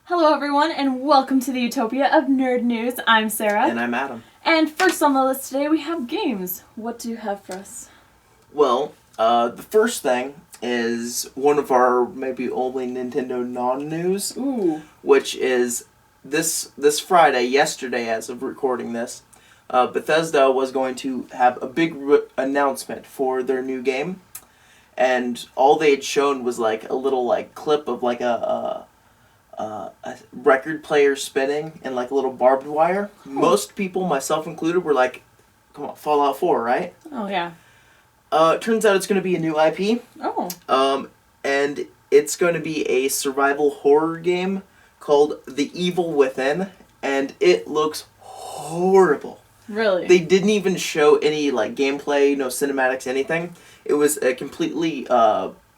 Hello everyone and welcome to the Utopia of Nerd News. I'm Sarah. And I'm Adam. And first on the list today we have games. What do you have for us? Well, the first thing is one of our maybe only Nintendo non-news. Ooh. Which is this Friday, yesterday as of recording this, Bethesda was going to have a big announcement for their new game. And all they had shown was like a little like clip of like a record player spinning and like a little barbed wire. Oh. Most people, myself included, were like, come on, Fallout 4, right? Oh, yeah. It turns out it's going to be a new IP. Oh. And it's going to be a survival horror game called The Evil Within, and it looks horrible. Really? They didn't even show any like gameplay, no cinematics, anything. It was a completely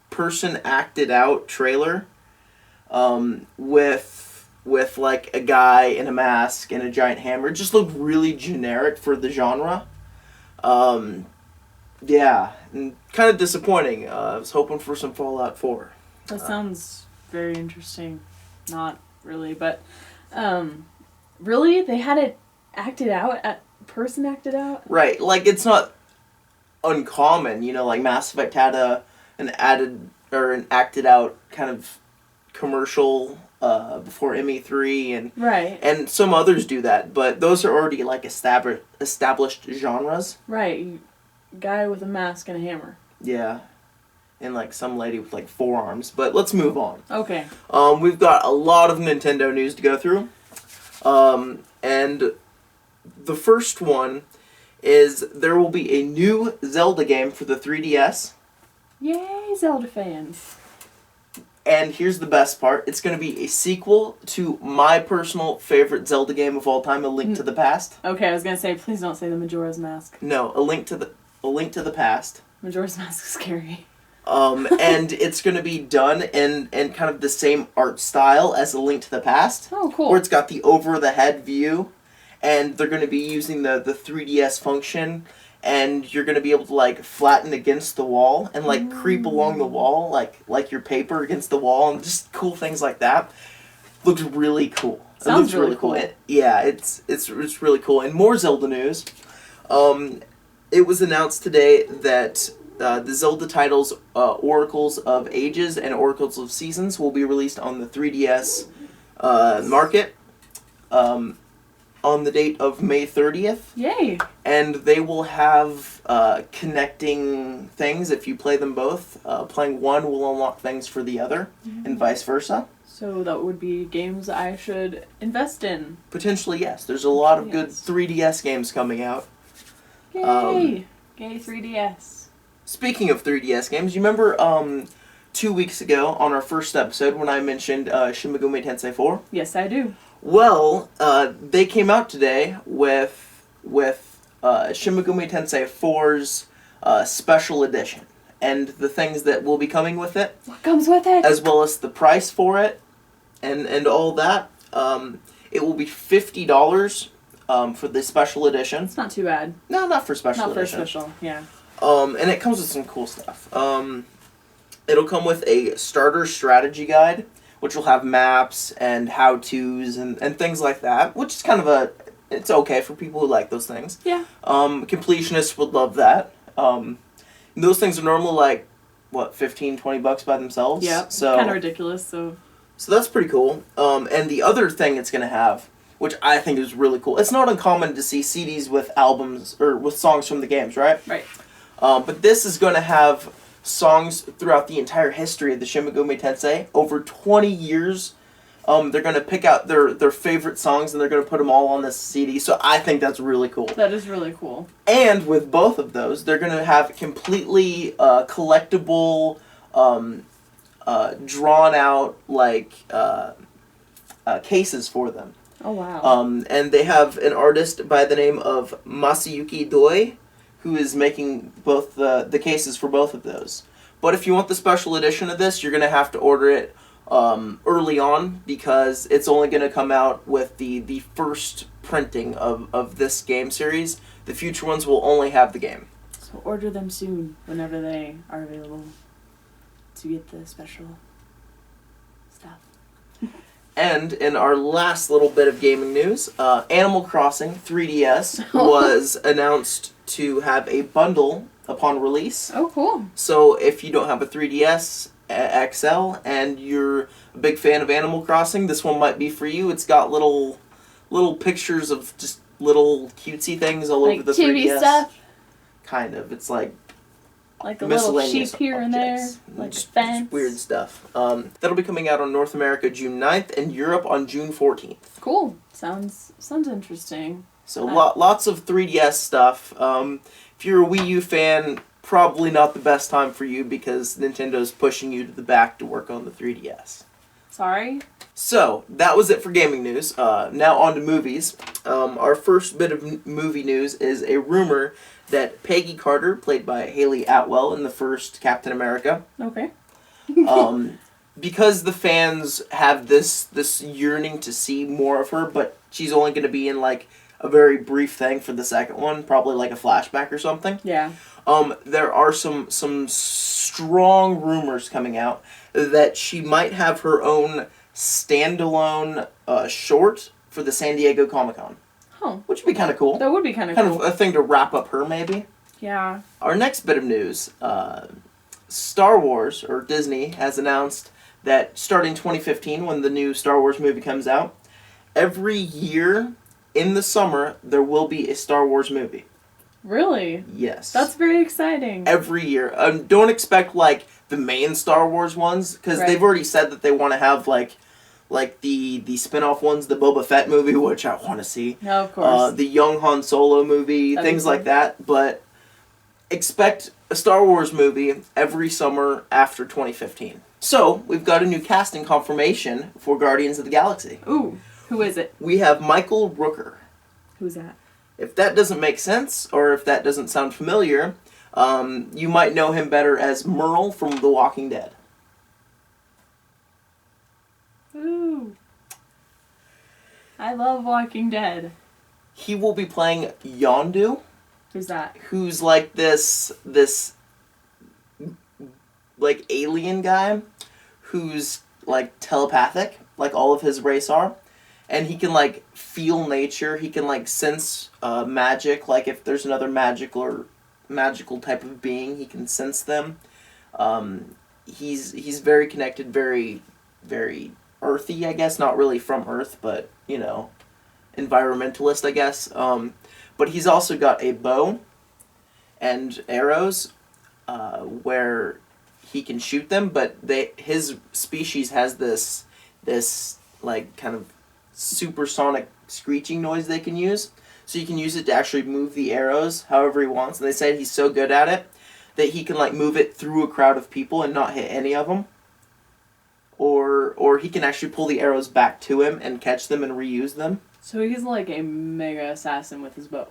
person acted out trailer. With like a guy in a mask and a giant hammer. It just looked really generic for the genre. Yeah, and kind of disappointing. I was hoping for some Fallout 4. That sounds very interesting. Not really, but really? They had it acted out? Person acted out? Right, like it's not uncommon, like Mass Effect had an acted out kind of commercial before ME3 and right, and some others do that, but those are already like established genres. Right, guy with a mask and a hammer. Yeah, and like some lady with like forearms. But let's move on. Okay. We've got a lot of Nintendo news to go through, and the first one is there will be a new Zelda game for the 3DS. Yay, Zelda fans. And here's the best part. It's going to be a sequel to my personal favorite Zelda game of all time, A Link to the Past. Okay, I was going to say, please don't say the Majora's Mask. No, A Link to the Past. Majora's Mask is scary. And it's going to be done in kind of the same art style as A Link to the Past. Oh, cool. Where it's got the over-the-head view. And they're going to be using the 3DS function. And you're going to be able to, like, flatten against the wall and, like, creep along the wall, like your paper against the wall, and just cool things like that. Looks really cool. Sounds it looks really cool. It's really cool. And more Zelda news. It was announced today that the Zelda titles, Oracles of Ages and Oracles of Seasons, will be released on the 3DS market. On the date of May 30th. Yay! And they will have connecting things if you play them both. Playing one will unlock things for the other, and vice versa. So that would be games I should invest in. Potentially, yes. There's a lot of good 3DS games coming out. Yay! Yay 3DS. Speaking of 3DS games, you remember 2 weeks ago on our first episode when I mentioned Shin Megami Tensei 4? Yes, I do. Well, they came out today with Shin Megami Tensei 4's special edition, and the things that will be coming with it. What comes with it? As well as the price for it, and all that. It will be $50 for the special edition. It's not too bad. No, not for special Not edition. for special, yeah. And it comes with some cool stuff. It'll come with a starter strategy guide, which will have maps and how-tos and things like that, which is kind of it's okay for people who like those things. Yeah. Completionists would love that. Those things are normally like, what, $15-$20 by themselves? Yeah, so kind of ridiculous, so that's pretty cool. And the other thing it's going to have, which I think is really cool, it's not uncommon to see CDs with albums, or with songs from the games, right? Right. But this is going to have songs throughout the entire history of the Shin Megami Tensei. Over 20 years, they're going to pick out their favorite songs and they're going to put them all on this CD. So I think that's really cool. That is really cool. And with both of those, they're going to have completely collectible, drawn out like cases for them. Oh wow. And they have an artist by the name of Masayuki Doi, who is making both the cases for both of those. But if you want the special edition of this, you're going to have to order it early on, because it's only going to come out with the first printing of this game series. The future ones will only have the game. So order them soon, whenever they are available, to get the special stuff. And in our last little bit of gaming news, Animal Crossing 3DS was announced to have a bundle upon release. Oh, cool. So if you don't have a 3DS XL and you're a big fan of Animal Crossing, this one might be for you. It's got little pictures of just little cutesy things all over the 3DS. Like TV stuff? Kind of. It's like a little sheep here and there, like just, a fence. Just weird stuff. That'll be coming out on North America June 9th and Europe on June 14th. Cool. Sounds interesting. So lots of 3DS stuff. If you're a Wii U fan, probably not the best time for you because Nintendo's pushing you to the back to work on the 3DS. Sorry? So, that was it for gaming news. Now on to movies. Our first bit of movie news is a rumor that Peggy Carter, played by Haley Atwell in the first Captain America, okay, because the fans have this yearning to see more of her, but she's only going to be in like a very brief thing for the second one, probably like a flashback or something. Yeah. There are some strong rumors coming out that she might have her own standalone short for the San Diego Comic-Con. Oh. Which would be kind of cool. That would be kind of cool. Kind of a thing to wrap up her, maybe. Yeah. Our next bit of news, Star Wars, or Disney, has announced that starting 2015, when the new Star Wars movie comes out, every year in the summer, there will be a Star Wars movie. Really? Yes. That's very exciting. Every year. Don't expect, like, the main Star Wars ones, because they've already said that they want to have, like the spin-off ones, the Boba Fett movie, which I want to see. No, of course. The young Han Solo movie, things like that. But expect a Star Wars movie every summer after 2015. So, we've got a new casting confirmation for Guardians of the Galaxy. Ooh, who is it? We have Michael Rooker. Who's that? If that doesn't make sense, or if that doesn't sound familiar, you might know him better as Merle from The Walking Dead. Ooh. I love Walking Dead. He will be playing Yondu. Who's that? Who's like this like alien guy who's like telepathic, like all of his race are. And he can like feel nature, he can like sense magic, like if there's another magical type of being, he can sense them. He's very connected, very, very earthy, I guess, not really from Earth, but, you know, environmentalist, I guess. But he's also got a bow and arrows where he can shoot them, but his species has this like kind of supersonic screeching noise they can use. So you can use it to actually move the arrows however he wants. And they said he's so good at it that he can like move it through a crowd of people and not hit any of them. Or he can actually pull the arrows back to him and catch them and reuse them. So he's like a mega assassin with his bow.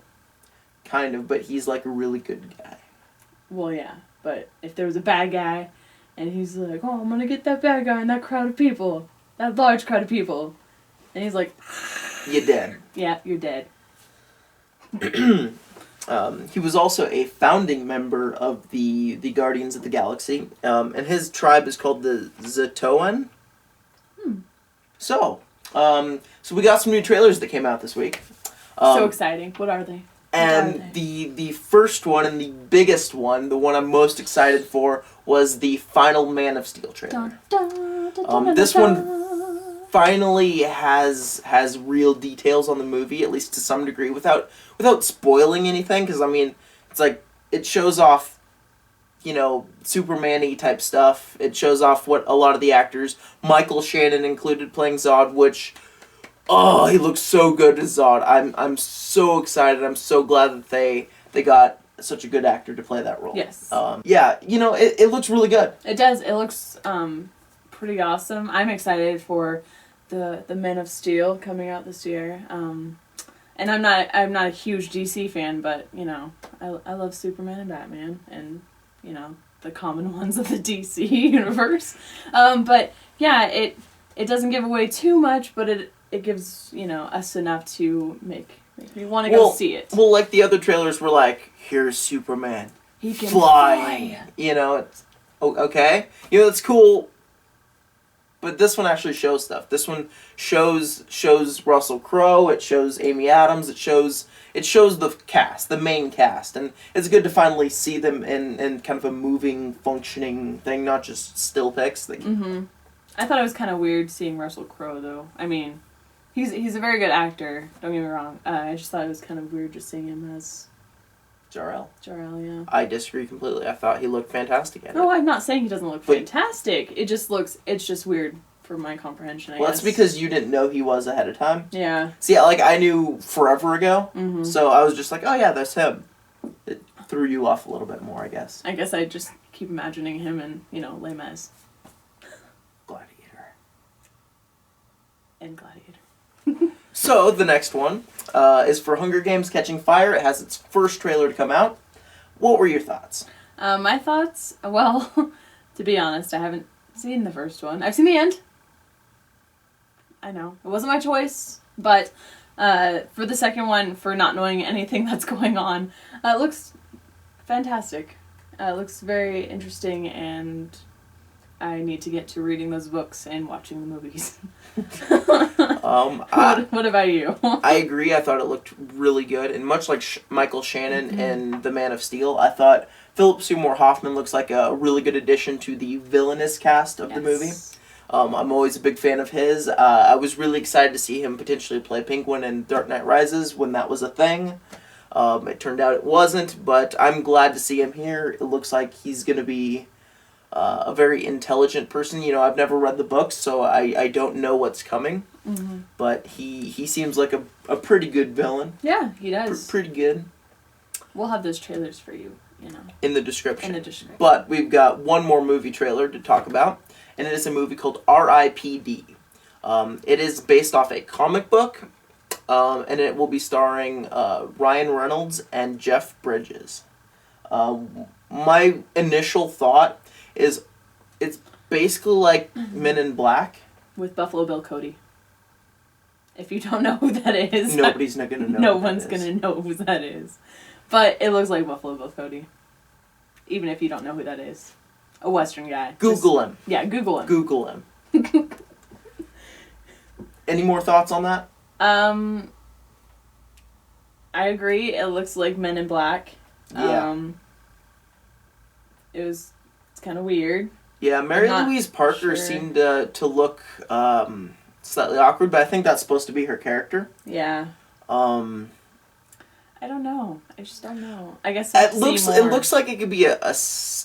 Kind of, but he's like a really good guy. Well, yeah, but if there was a bad guy and he's like, oh, I'm gonna get that bad guy in that crowd of people, that large crowd of people, and he's like, you're dead. Yeah, you're dead. He was also a founding member of the Guardians of the Galaxy, and his tribe is called the Zatoan. So we got some new trailers that came out this week. So exciting. What are they? And the first one and the biggest one, the one I'm most excited for, was the final Man of Steel trailer. This one finally has real details on the movie, at least to some degree, without spoiling anything, because, I mean, it's like, it shows off, you know, Superman-y type stuff. It shows off what a lot of the actors, Michael Shannon included, playing Zod, which, oh, he looks so good as Zod. I'm so excited. I'm so glad that they got such a good actor to play that role. Yes. Yeah, you know, it looks really good. It does. It looks pretty awesome. I'm excited for the Men of Steel coming out this year. And I'm not a huge DC fan, but, you know, I love Superman and Batman and, you know, the common ones of the DC universe. But yeah, it doesn't give away too much, but it gives, you know, us enough to make me want to go see it. Well, like the other trailers were like, here's Superman. He can fly. You know, it's okay. You know, it's cool. But this one actually shows stuff. This one shows Russell Crowe. It shows Amy Adams. It shows the cast, the main cast, and it's good to finally see them in kind of a moving, functioning thing, not just still pics. I thought it was kind of weird seeing Russell Crowe, though. I mean, he's a very good actor. Don't get me wrong. I just thought it was kind of weird just seeing him as Jor-El. Jor-El, yeah. I disagree completely. I thought he looked fantastic at it. No, I'm not saying he doesn't look fantastic. It's just weird for my comprehension, I guess. That's because you didn't know he was ahead of time. Yeah. See, like, I knew forever ago, so I was just like, oh yeah, that's him. It threw you off a little bit more, I guess. I guess I just keep imagining him and, Les Mis. Gladiator. And Gladiator. So, the next one is for Hunger Games Catching Fire. It has its first trailer to come out. What were your thoughts? My thoughts? Well, to be honest, I haven't seen the first one. I've seen the end. I know. It wasn't my choice, but for the second one, for not knowing anything that's going on, it looks fantastic. It looks very interesting, and I need to get to reading those books and watching the movies. What about you? I agree. I thought it looked really good, and much like Michael Shannon in The Man of Steel, I thought Philip Seymour Hoffman looks like a really good addition to the villainous cast of the movie. I'm always a big fan of his. I was really excited to see him potentially play Penguin in Dark Knight Rises when that was a thing. It turned out it wasn't, but I'm glad to see him here. It looks like he's going to be a very intelligent person. I've never read the books, so I don't know what's coming. But he seems like a pretty good villain. Yeah, he does. Pretty good. We'll have those trailers for you, in the description. But we've got one more movie trailer to talk about, and it is a movie called R.I.P.D. It is based off a comic book, and it will be starring Ryan Reynolds and Jeff Bridges. My initial thought is it's basically like Men in Black. With Buffalo Bill Cody. If you don't know who that is... Nobody's not going to know No one's going to know who that is. But it looks like Buffalo Bill Cody. Even if you don't know who that is. A Western guy. Google him. Yeah, Google him. Google him. Any more thoughts on that? I agree. It looks like Men in Black. Yeah. It's kind of weird. Yeah, Mary Louise Parker seemed to look slightly awkward, but I think that's supposed to be her character. Yeah. I don't know. I just don't know. I guess it looks like it could be a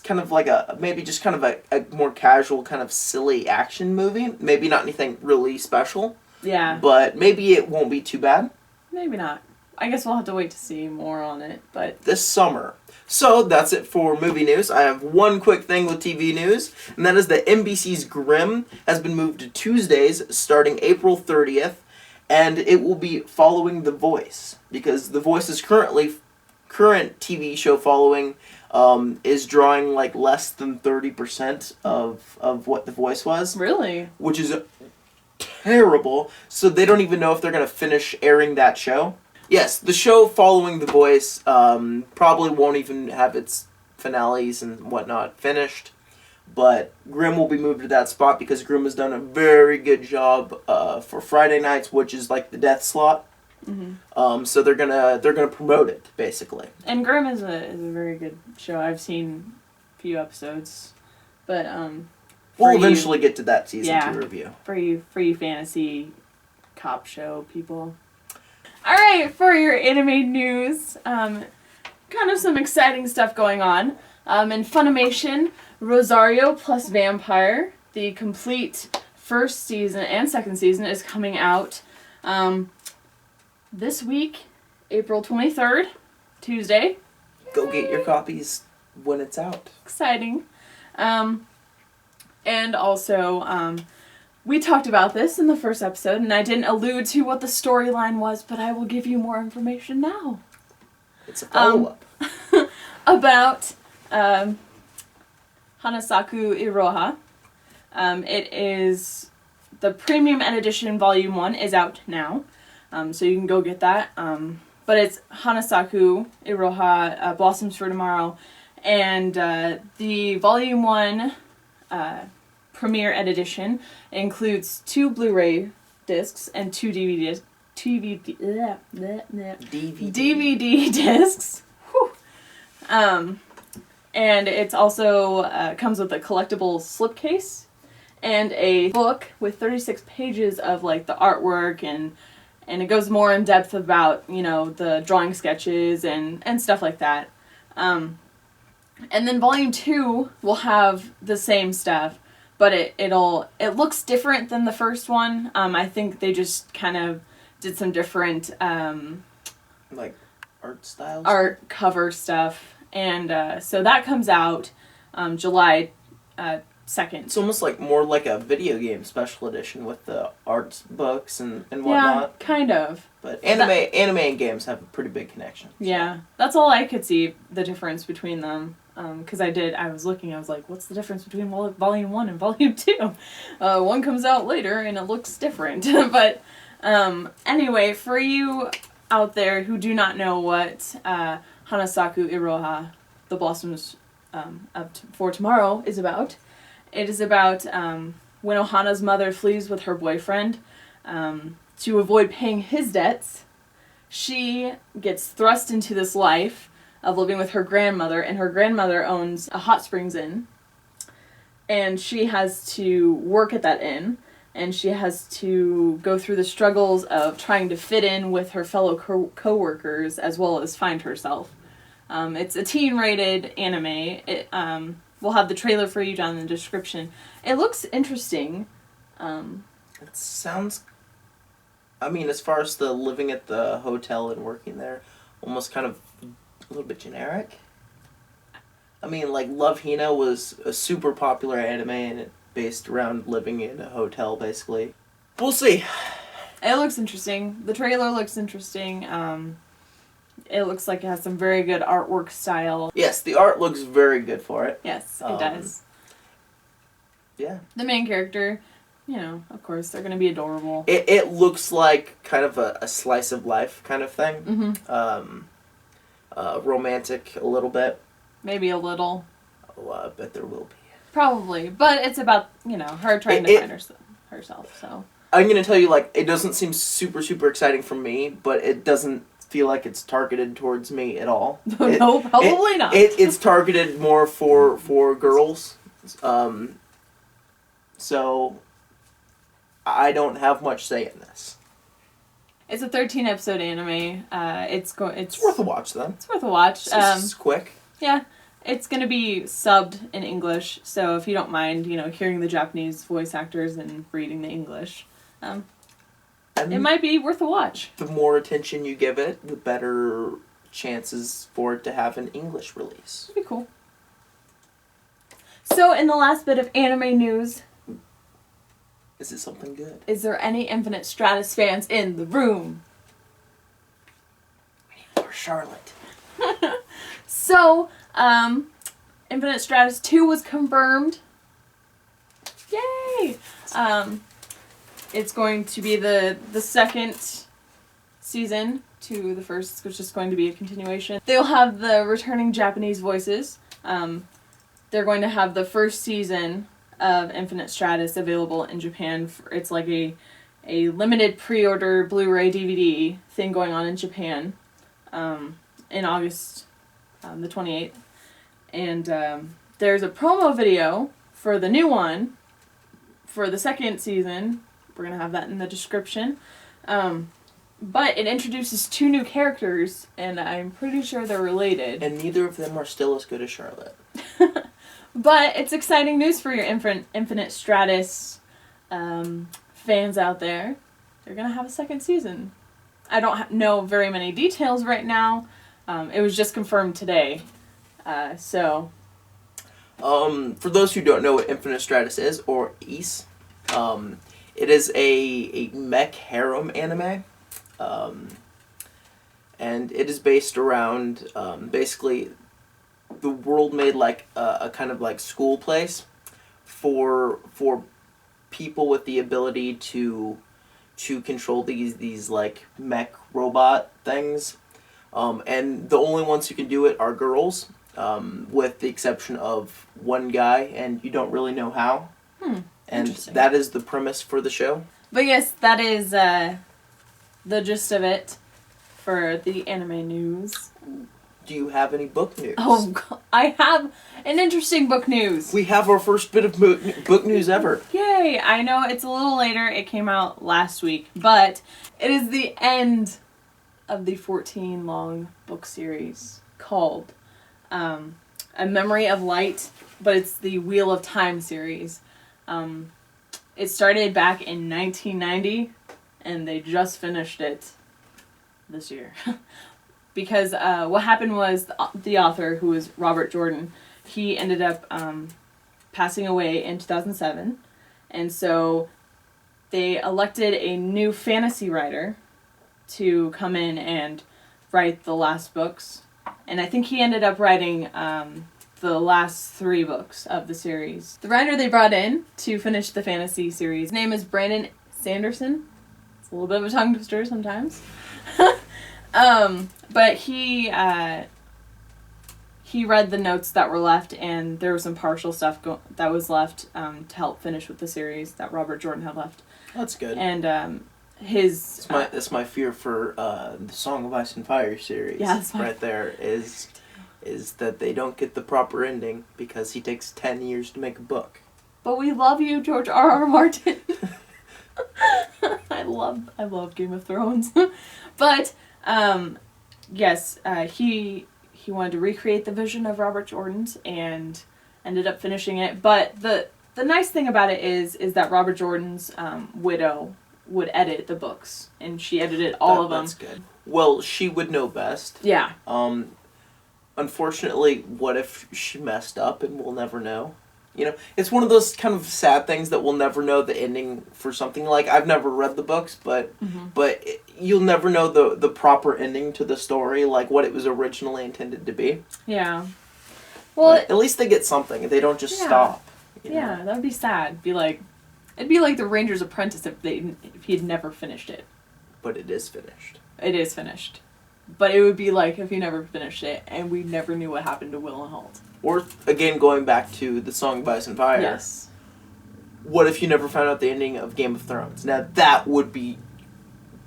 kind of like maybe just kind of a more casual kind of silly action movie. Maybe not anything really special. Yeah. But maybe it won't be too bad. Maybe not. I guess we'll have to wait to see more on it, but... This summer. So, that's it for movie news. I have one quick thing with TV news, and that is that NBC's Grimm has been moved to Tuesdays starting April 30th, and it will be following The Voice, because The Voice's current TV show following is drawing like less than 30% of what The Voice was. Really? Which is terrible, so they don't even know if they're going to finish airing that show. Yes, the show following The Voice probably won't even have its finales and whatnot finished, but Grimm will be moved to that spot because Grimm has done a very good job for Friday nights, which is like the death slot. So they're gonna promote it basically. And Grimm is a very good show. I've seen a few episodes, but we'll eventually get to that season 2 review. For you fantasy cop show people. Alright, for your anime news, kind of some exciting stuff going on. In Funimation, Rosario plus Vampire, the complete first season and second season, is coming out this week, April 23rd, Tuesday. Go get your copies when it's out. Exciting. And also, we talked about this in the first episode, and I didn't allude to what the storyline was, but I will give you more information now. It's a follow-up. About Hanasaku Iroha. It is the Premium Edition Volume 1 is out now, so you can go get that. But it's Hanasaku Iroha, Blossoms for Tomorrow, and the Volume 1 premiere edition. It includes 2 Blu-ray discs and 2 DVD discs. Whew. And it's also comes with a collectible slipcase and a book with 36 pages of like the artwork, and it goes more in depth about, you know, the drawing sketches and stuff like that. And then volume 2 will have the same stuff, but it looks different than the first one. I think they just kind of did some different like art styles, art cover stuff, and so that comes out July 2nd. It's almost like more like a video game special edition with the art books and whatnot. Yeah, kind of. But anime and games have a pretty big connection. So. Yeah, that's all I could see, the difference between them. Because I was looking, I was like, what's the difference between volume 1 and volume 2? One comes out later and it looks different. But anyway, for you out there who do not know what Hanasaku Iroha, The Blossoms for Tomorrow, is about, it is about when Ohana's mother flees with her boyfriend to avoid paying his debts. She gets thrust into this life of living with her grandmother, and her grandmother owns a hot springs inn, and she has to work at that inn, and she has to go through the struggles of trying to fit in with her fellow co-workers as well as find herself. It's a teen-rated anime. We'll have the trailer for you down in the description. It looks interesting. It sounds, I mean, as far as the living at the hotel and working there, almost kind of a little bit generic. I mean, like, Love Hina was a super popular anime, and it based around living in a hotel, basically. We'll see. It looks interesting. The trailer looks interesting. It looks like it has some very good artwork style. Yes, the art looks very good for it. Yes, it does. Yeah. The main character, you know, of course, they're going to be adorable. It looks like kind of a slice of life kind of thing. Mm-hmm. Romantic a little bit. Maybe a little. Oh, I bet there will be. Probably, but it's about, you know, her trying to find herself, so. I'm going to tell you, like, it doesn't seem super, super exciting for me, but it doesn't feel like it's targeted towards me at all. No, probably not. It's targeted more for girls. So, I don't have much say in this. It's a 13-episode anime. It's worth a watch, then. It's worth a watch. It's quick. Yeah. It's going to be subbed in English, so if you don't mind, you know, hearing the Japanese voice actors and reading the English, it might be worth a watch. The more attention you give it, the better chances for it to have an English release. That'd be cool. So, in the last bit of anime news... Is it something good? Is there any Infinite Stratus fans in the room? We need more Charlotte. So, Infinite Stratus 2 was confirmed. Yay! It's going to be the second season to the first, which is going to be a continuation. They'll have the returning Japanese voices. They're going to have the first season of Infinite Stratus available in Japan. It's like a limited pre-order Blu-ray DVD thing going on in Japan in August the 28th. And there's a promo video for the new one for the second season. We're going to have that in the description. But it introduces 2 new characters, and I'm pretty sure they're related. And neither of them are still as good as Charlotte. But it's exciting news for your Infinite Stratus fans out there. They're going to have a second season. I don't know very many details right now. It was just confirmed today. For those who don't know what Infinite Stratus is, or IS, it is a mech harem anime. And it is based around, basically, the world made like a kind of like school place for people with the ability to control these like mech robot things. And the only ones who can do it are girls, with the exception of one guy, and you don't really know how. And that is the premise for the show. But yes, that is the gist of it for the anime news. Do you have any book news? Oh, God, I have an interesting book news. We have our first bit of book news ever. Yay! I know it's a little later. It came out last week, but it is the end of the 14-long book series called A Memory of Light, but it's the Wheel of Time series. It started back in 1990, and they just finished it this year. Because what happened was the author, who was Robert Jordan, he ended up passing away in 2007. And so they elected a new fantasy writer to come in and write the last books. And I think he ended up writing the last 3 books of the series. The writer they brought in to finish the fantasy series, his name is Brandon Sanderson. It's a little bit of a tongue twister sometimes. But he read the notes that were left, and there was some partial stuff that was left to help finish with the series that Robert Jordan had left. That's good. And that's my fear for the Song of Ice and Fire series. Yeah, that's right there is that they don't get the proper ending because he takes 10 years to make a book. But we love you, George R.R. Martin. I love Game of Thrones. But yes, he wanted to recreate the vision of Robert Jordan's and ended up finishing it. But the nice thing about it is that Robert Jordan's widow would edit the books, and she edited all of them. That's good. Well, she would know best. Yeah. Unfortunately, what if she messed up and we'll never know? You know, it's one of those kind of sad things that we'll never know the ending for something. Like, I've never read the books, but you'll never know the proper ending to the story, like what it was originally intended to be. Yeah. Well, but at least they get something. They don't just stop. Yeah, that would be sad. It'd be like the Ranger's Apprentice if he had never finished it. But it is finished. It is finished. But it would be like if he never finished it and we never knew what happened to Will and Holt. Or, again, going back to the Song of Ice and Fire. Yes. What if you never found out the ending of Game of Thrones? Now, that would be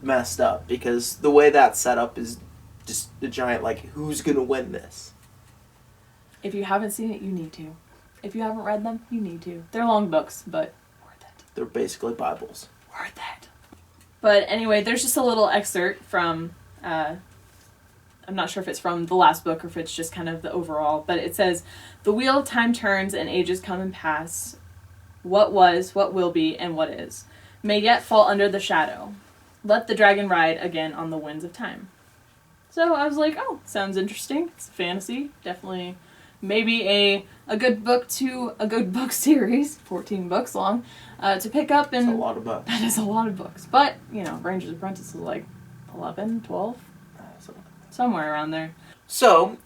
messed up, because the way that's set up is just a giant, like, who's going to win this? If you haven't seen it, you need to. If you haven't read them, you need to. They're long books, but worth it. They're basically Bibles. Worth it. But anyway, there's just a little excerpt from... I'm not sure if it's from the last book or if it's just kind of the overall, but it says, "The wheel of time turns and ages come and pass. What was, what will be, and what is, may yet fall under the shadow. Let the dragon ride again on the winds of time." So I was like, oh, sounds interesting. It's fantasy. Definitely maybe a good book series, 14 books long, to pick up. And that's a lot of books. That is a lot of books. But, Ranger's Apprentice is like 11, 12? Somewhere around there. So,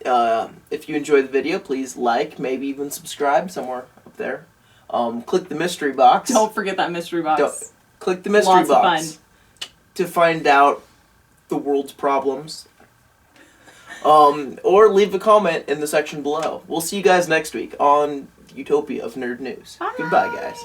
if you enjoyed the video, please like, maybe even subscribe somewhere up there. Click the mystery box. Don't forget that mystery box. Click the mystery box to find out the world's problems. Or leave a comment in the section below. We'll see you guys next week on Utopia of Nerd News. Bye. Goodbye, guys.